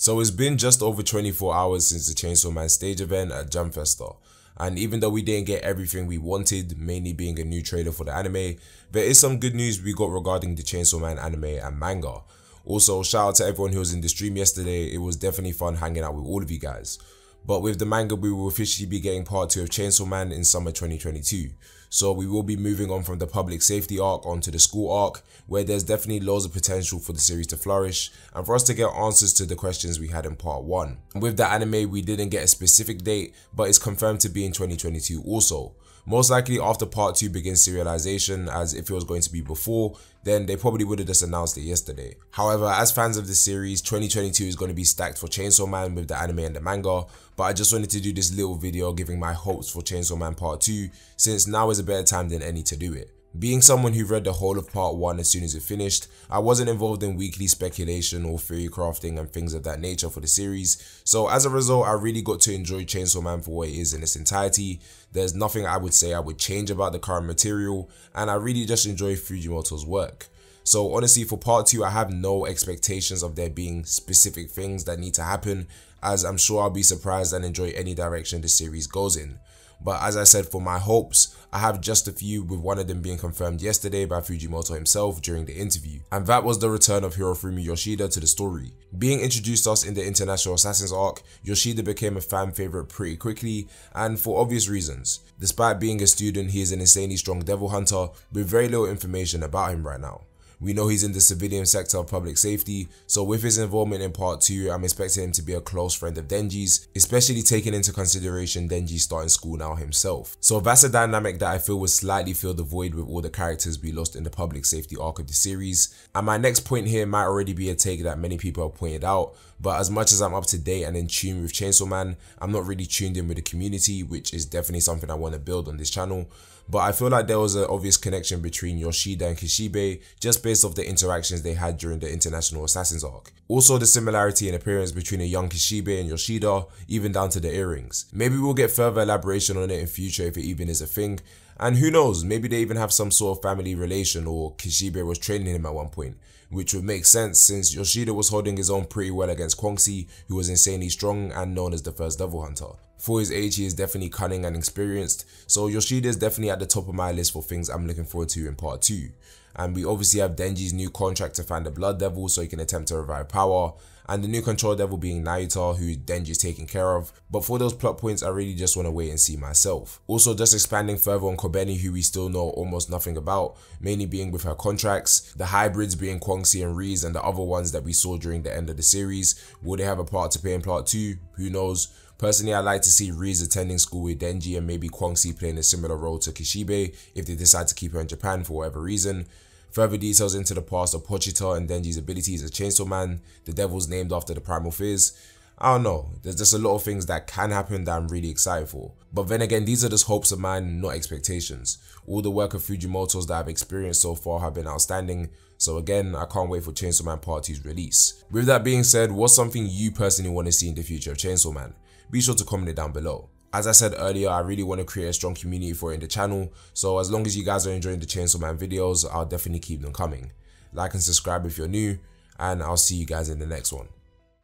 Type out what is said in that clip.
So it's been just over 24 hours since the Chainsaw Man stage event at Jump Festa, and even though we didn't get everything we wanted, mainly being a new trailer for the anime, there is some good news we got regarding the Chainsaw Man anime and manga. Also, shout out to everyone who was in the stream yesterday. It was definitely fun hanging out with all of you guys. But with the manga, we will officially be getting part 2 of Chainsaw Man in summer 2022. So we will be moving on from the public safety arc onto the school arc, where there's definitely loads of potential for the series to flourish and for us to get answers to the questions we had in part 1. And with the anime, we didn't get a specific date, but it's confirmed to be in 2022 also. Most likely after part 2 begins serialization, as if it was going to be before, then they probably would have just announced it yesterday. However, as fans of the series, 2022 is going to be stacked for Chainsaw Man with the anime and the manga, but I just wanted to do this little video giving my hopes for Chainsaw Man part 2, since now is a better time than any to do it. Being someone who read the whole of part 1 as soon as it finished, I wasn't involved in weekly speculation or theory crafting and things of that nature for the series, so as a result I really got to enjoy Chainsaw Man for what it is in its entirety. There's nothing I would say I would change about the current material, and I really just enjoy Fujimoto's work. So honestly, for part 2 I have no expectations of there being specific things that need to happen, as I'm sure I'll be surprised and enjoy any direction the series goes in. But as I said, for my hopes, I have just a few, with one of them being confirmed yesterday by Fujimoto himself during the interview, and that was the return of Hirofumi Yoshida to the story. Being introduced to us in the International Assassins arc, Yoshida became a fan favourite pretty quickly, and for obvious reasons. Despite being a student, he is an insanely strong devil hunter with very little information about him right now. We know he's in the civilian sector of public safety, so with his involvement in part 2, I'm expecting him to be a close friend of Denji's, especially taking into consideration Denji starting school now himself. So that's a dynamic that I feel would slightly fill the void with all the characters we lost in the public safety arc of the series. And my next point here might already be a take that many people have pointed out, but as much as I'm up to date and in tune with Chainsaw Man, I'm not really tuned in with the community, which is definitely something I want to build on this channel. But I feel like there was an obvious connection between Yoshida and Kishibe just based off the interactions they had during the International Assassins arc. Also the similarity in appearance between a young Kishibe and Yoshida, even down to the earrings. Maybe we'll get further elaboration on it in future if it even is a thing. And who knows, maybe they even have some sort of family relation, or Kishibe was training him at one point, which would make sense since Yoshida was holding his own pretty well against Quanxi, who was insanely strong and known as the first devil hunter. For his age, he is definitely cunning and experienced, so Yoshida is definitely at the top of my list for things I'm looking forward to in part 2. And we obviously have Denji's new contract to find the Blood Devil so he can attempt to revive power, and the new Control Devil being Naruto, who Denji is taking care of. But for those plot points, I really just want to wait and see myself. Also, just expanding further on Kobeni, who we still know almost nothing about, mainly being with her contracts, the hybrids being Quanxi and Reze, and the other ones that we saw during the end of the series. Will they have a part to play in part 2? Who knows? Personally, I'd like to see Reze attending school with Denji and maybe Quanxi playing a similar role to Kishibe if they decide to keep her in Japan for whatever reason. Further details into the past of Pochita and Denji's abilities as Chainsaw Man, the devils named after the Primal Fizz. I don't know, there's just a lot of things that can happen that I'm really excited for. But then again, these are just hopes of mine, not expectations. All the work of Fujimoto's that I've experienced so far have been outstanding, so again, I can't wait for Chainsaw Man Part 2's release. With that being said, what's something you personally want to see in the future of Chainsaw Man? Be sure to comment it down below. As I said earlier, I really want to create a strong community for it in the channel, so as long as you guys are enjoying the Chainsaw Man videos, I'll definitely keep them coming. Like and subscribe if you're new, and I'll see you guys in the next one.